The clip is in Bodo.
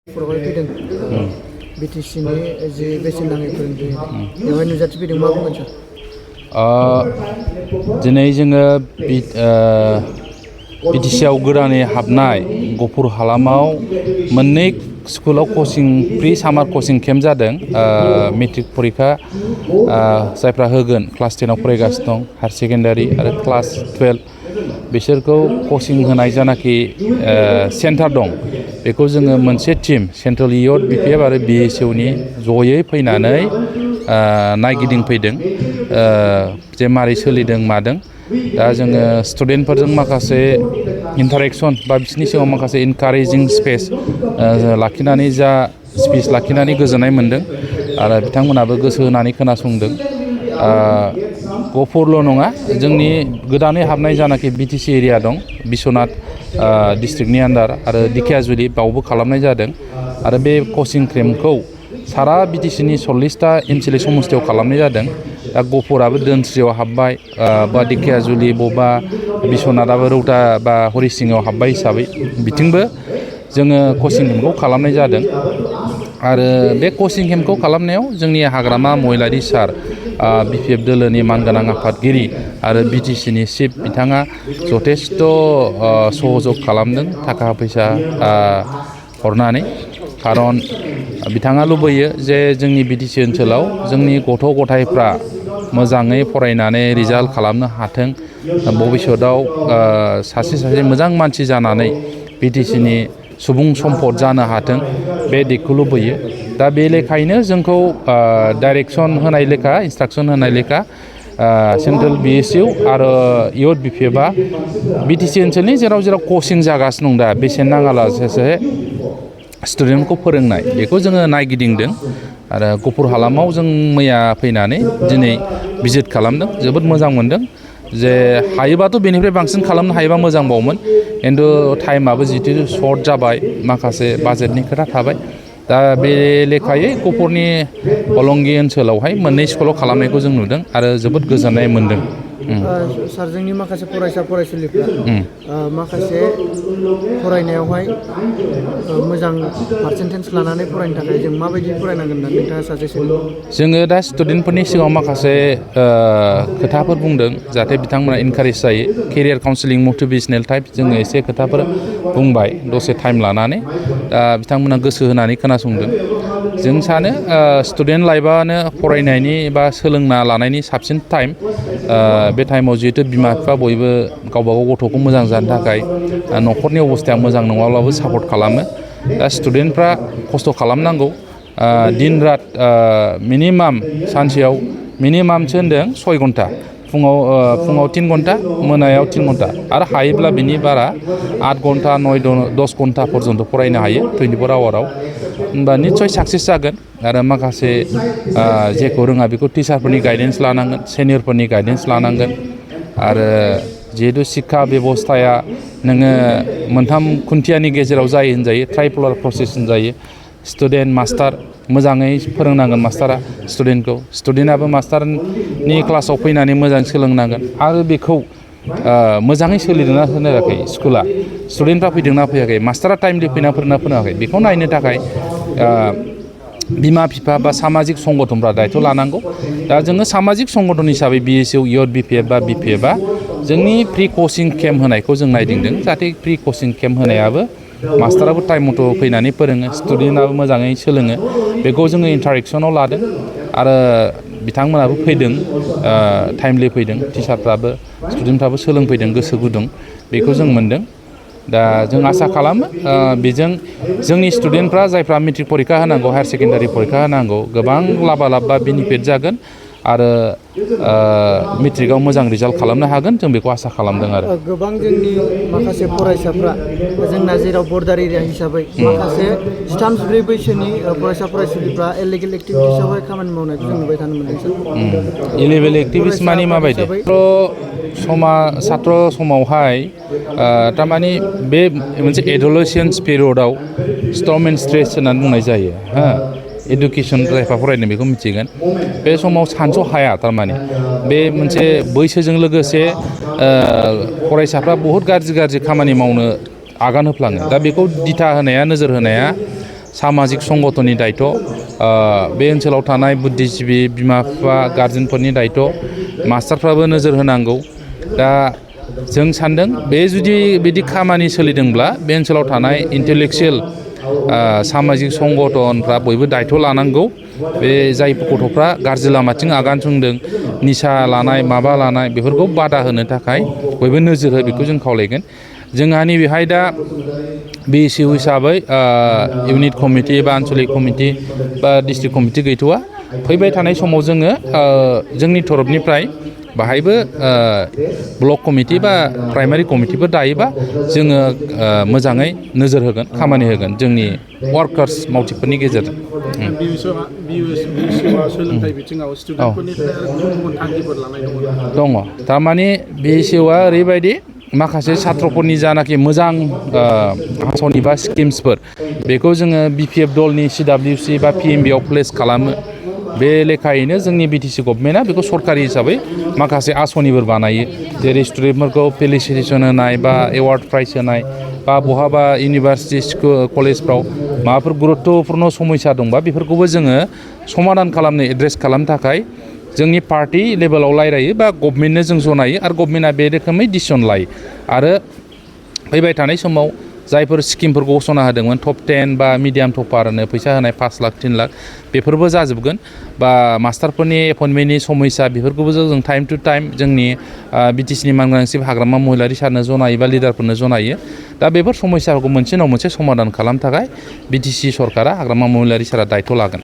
फरायबाय फैदों बिटिसिनि जि बेसेन नाङै फोरोंगिरि बेवहाय नुजाथिफैदों मा बुंगोन सार? दिनै जोङो बिटिसिआव गोदानै हाबनाय गफुर हालामाव मोननै स्कुलाव प्रि सामार कचिं केम्प जादों। मेट्रिक परिखा जायफ्रा होगोन क्लास 10आव फरायगासिनो दं, हायार सेकेन्डारि आरो क्लास 12 बिसोरखौ कचिं होनाय जानाखि सेन्टार दं, बेखौ जोङो मोनसे टीम सेन्ट्रेल इउथ बिपिएफ आरो बिएसइउनि जयै फैनानै नायगिदिंफैदों जे मारै सोलिदों मादों। दा जोङो स्टुडेन्टफोरजों माखासे इन्टारेक्सन बा बिसोरनि सिगाङाव माखासे इनकारेजिं लाखिनानै स्पिच लाखिनानै गोजोननाय मोन्दों आरो बिथांमोनाबो गोसो होनानै खोनासंदों। गफुरल' नङा, जोंनि गोदानै हाबनाय जानाखि बिटिसि एरिया दं, बिश्वनाथ डिस्ट्रिक्टनि आन्डार आरो दिखियाजुलि बावबो खालामनाय जादों। आरो बे कचिं केम्पखौ सारा बिटिसिनि 40टा एनसिएलए समस्तियाव खालामनाय जादों। दा गफुराबो दोनस्रियाव हाबबाय, बा दिखियाजुलि बबेबा बिश्वनाथाबो रौता बा हरिसिङाव हाबबाय हिसाबै बिथिंबो जोङो कचिं केम्पखौ खालामनाय जादों। आरो बे कचिं केम्पखौ खालामनायाव जोंनि हाग्रामा महिलारि सार, बिपिएफ दोलोनि मानगोनां आफादगिरि आरो बिटिसिनि चिफ बिथाङा जथेस्थ' सहजग खालामदों थाखा फैसा हरनानै। खारन बिथाङा लुबैयो जे जोंनि बिटिसि ओनसोलाव जोंनि गथ' गथायफ्रा मोजाङै फरायनानै रिजाल्ट खालामनो हाथों, भबिष्यतआव सासे मोजां मानसि जानानै बिटिसिनि सुबुं सम्पद जानो हाथों, बे दिगखौ लुबैयो। दा बे लेखायैनो जोंखौ डाइरेक्सन होनाय लेखा, इन्सट्राक्सन होनाय लेखा सेन्ट्रेल बिएसइउ आरो इउथ बिपिएफआ बिटिसि ओनसोलनि जेराव जेराव कचिं जागासिनो दं, दा बेसेन नाङालासे स्टुडेन्टखौ फोरोंनाय, बेखौ जोङो नायगिदिंदों। आरो गफुर हालामाव जों मैया फैनानै दिनै भिजिट खालामदों, जोबोद मोजां मोनदों। जे हायोबाथ' बेनिफ्राय बांसिन खालामनो हायोबा मोजांबावमोन, खिन्थु टाइमाबो जिथु सर्ट जाबाय, माखासे बाजेटनि खोथा थाबाय। दा बे लेखायै गफुरनि हलंगि ओनसोलावहाय मोननै स्कुलाव खालामनायखौ जों नुदों आरो जोबोद गोजोननाय मोन्दों। सार, जोंनि माखासे फरायसा फरायसुलिफ्रा माखासे फरायनायावहाय मोजां पारसेन्टेज लानानै फरायनो थाखाय जों माबायदि फरायनांगोन होननानै नोंथाङा साजेसन? जोङो दा स्टुडेन्टफोरनि सिगाङाव माखासे खोथाफोर बुंदों, जाहाथे बिथांमोना इनकारेज जायो। केरियार काउन्सिलिं मटिभेशनेल टाइप जोङो एसे खोथाफोर बुंबाय दसे टाइम लानानै। दा बिथांमोना गोसो होनानै खोनासंदों। जों सानो स्टुडेन्ट लाइफआनो फरायनायनि बा सोलोंना लानायनि साबसिन टाइम। बे टाइमाव जिहेथु बिमा बिफा बयबो गावबागाव गथ'खौ मोजां जानो थाखाय न'खरनि अबस्थाया मोजां नङाब्लाबो सापर्ट खालामो। दा स्टुडेन्टफ्रा खस्थ' खालामनांगौ। दिन रात मिनिमाम सानसेयाव मिनिमामसो होन्दों 6 घन्टा, फुङाव 3 घन्टा, मोनायाव 3 घन्टा, आरो हायोब्ला बिनि बारा 8 घन्टा 9-10 घन्टा पर्यन्त फरायनो हायो 24 आवाराव। होमबा निस्सय साक्सेस जागोन। आरो माखासे जेखौ रोङा बेखौ टिचारफोरनि गाइडेन्स लानांगोन, सेनियरफोरनि गाइडेन्स लानांगोन। आरो जिहेतु शिक्षा बेबस्थाया नोङो मोनथाम खुन्थियानि गेजेराव जायो होनजायो, ट्राइपलार प्रसेस होनजायो। स्टुडेन्ट मास्टार मोजाङै फोरोंनांगोन मास्टारा स्टुडेन्टखौ, स्टुडेन्टआबो मास्टारनि क्लासाव फैनानै मोजां सोलोंनांगोन। आरो बेखौ मोजाङै सोलिदोंना सोलियाखै स्कुला, स्टुडेन्टफ्रा फैदोंना फैयाखै, मास्टारा टाइमलि फैना फोरोंना फोरोङाखै, बेखौ नायनो थाखाय बिमा बिफा बा सामाजिक संगठनफ्रा दायथ' लानांगौ। दा जोङो सामाजिक संगठन हिसाबै बिएसइउ, इउथ बिपिएफ बा बिपिएफआ जोंनि प्रि कचिं केम्प होनायखौ जों नायदिंदों, जाहाथे प्रि कचिं केम्प होनायाबो मास्टाराबो टाइम मथ' फैनानै फोरोङो, स्टुडेन्टआबो मोजाङै सोलोङो, बेखौ जोङो इन्टारेक्सनाव लादों। आरो बिथांमोनाबो फैदों, टाइमलि फैदों, टिचारफ्राबो स्टुडेन्टफ्राबो सोलोंफैदों गोसो गुदुं, बेखौ जों मोन्दों। दा जों आसा खालामो बेजों जोंनि स्टुडेन्टफ्रा जायफ्रा मेट्रिक परिखा होनांगौ, हायार सेकेन्डारि परिखा होनांगौ, गोबां लाबा बा बेनिफिट जागोन आरो मेट्रिकआव मोजां रिजाल्ट खालामनो हागोन, जों बेखौ आसा खालामदों। आरो गोबां जोंनि माखासे फरायसाफ्रा जोंना जेराव बर्डार एरिया हिसाबै माखासे 13-14 बैसोनि फरायसा फरायसुलिफ्रा इलिगेल एक्टिभिटिसावहाय खामानि मावनायखौ जों नुबाय थानो मोनदों सार। इलिगेल एक्टिभिटिस माने माबायदि? सात्र समावहाय थारमाने बे मोनसे एडलेसेन्स पिरियडआव स्टर्म एन्ड स्ट्रेस होननानै बुंनाय जायो। इडुकेसन जायफ्रा फरायदों बेखौ मिथिगोन। बे समाव सानस' हाया, थारमाने बे मोनसे बैसोजों लोगोसे फरायसाफ्रा बहुद गाज्रि खामानि मावनो आगान होफ्लाङो। दा बेखौ दिथा होनाया, नोजोर होनाया सामाजिक संगठननि दायथ' बे ओनसोलाव थानाय बुद्धिजिबि बिमा बिफा गार्जेनफोरनि दायथ' मास्टारफ्राबो नोजोर होनांगौ दा जों सान्दों बे जुदि बिदि खामानि सोलिदोंब्ला बे ओनसोलाव थानाय इन्टेलेक्सुयेल सामाजिक संगठनफ्रा बयबो दायथ' लानांगौ बे जाय गथ'फ्रा गाज्रि लामाथिं आगान सुरदों निसा लानाय माबा लानाय बेफोरखौ बादा होनो थाखाय बयबो नोजोर हो बेखौ जों खावलायगोन जोंहा नैबेहाय दा BSU हिसाबै इउनिट कमिटि बा आन्सलिक कमिटि बा डिस्ट्रिक्ट कमिटि गैथ'आ फैबाय थानाय समाव जोङो जोंनि तरफनिफ्राय बाहायबो ब्लक कमिटि बा प्राइमारि कमिटिफोर दायोबा जोङो मोजाङै नोजोर होगोन खामानि होगोन जोंनि वार्कार्स मावथिफोरनि गेजेरजों सोलोंथाइ बिथिङाव स्टुडेन्टफोरनि गुबुन थांखिफोर लानाय दङ थारमाने BSUआ ओरैबायदि माखासे छात्रफोरनि जानाखि मोजां आसनि बा स्किम्सफोर बेखौ जोङो BPF दलनि CWC बा PMB आव प्लेस खालामो बे लेखायैनो जोंनि BTC गभर्नमेन्टआ बेखौ सरकारि हिसाबै माखासे आसनिफोर बानायो जेरै स्टुडेन्टफोरखौ फेलिसिटेसन होनाय बा एवार्ड प्राइज होनाय बा बहाबा इउनिभार्सिटि स्कुल कलेजफ्राव माबाफोर गुरुत्तपुर्न समस्या दंबा बेफोरखौबो जोङो समाधान खालामनो एड्रेस खालामनो थाखाय जोंनि पार्टी लेभेलाव रायलायो बा गभर्नमेन्टनो जों जनायो आरो गभर्नमेन्टआ बे रोखोमै डिसिसन लायो आरो फैबाय थानाय समाव जायफोर स्किमफोरखौ घोषणा होदोंमोन टप 10 बा मिडियाम टपारनो फैसा होनाय 5 लाख 3 लाख बेफोरबो जाजोबगोन बा मास्टारफोरनि एपइन्टमेन्टनि समस्या बेफोरखौबो जों टाइम टु टाइम जोंनि BTCनि मानगोनांसिन हाग्रामा महिलारि सारनो जनायो बा लिडारफोरनो जनायो दा बेफोर समस्याफोरखौ मोनसे उनाव मोनसे समाधान खालामनो थाखाय BTC सरकारा हाग्रामा महिलारि सारा दायथ' लागोन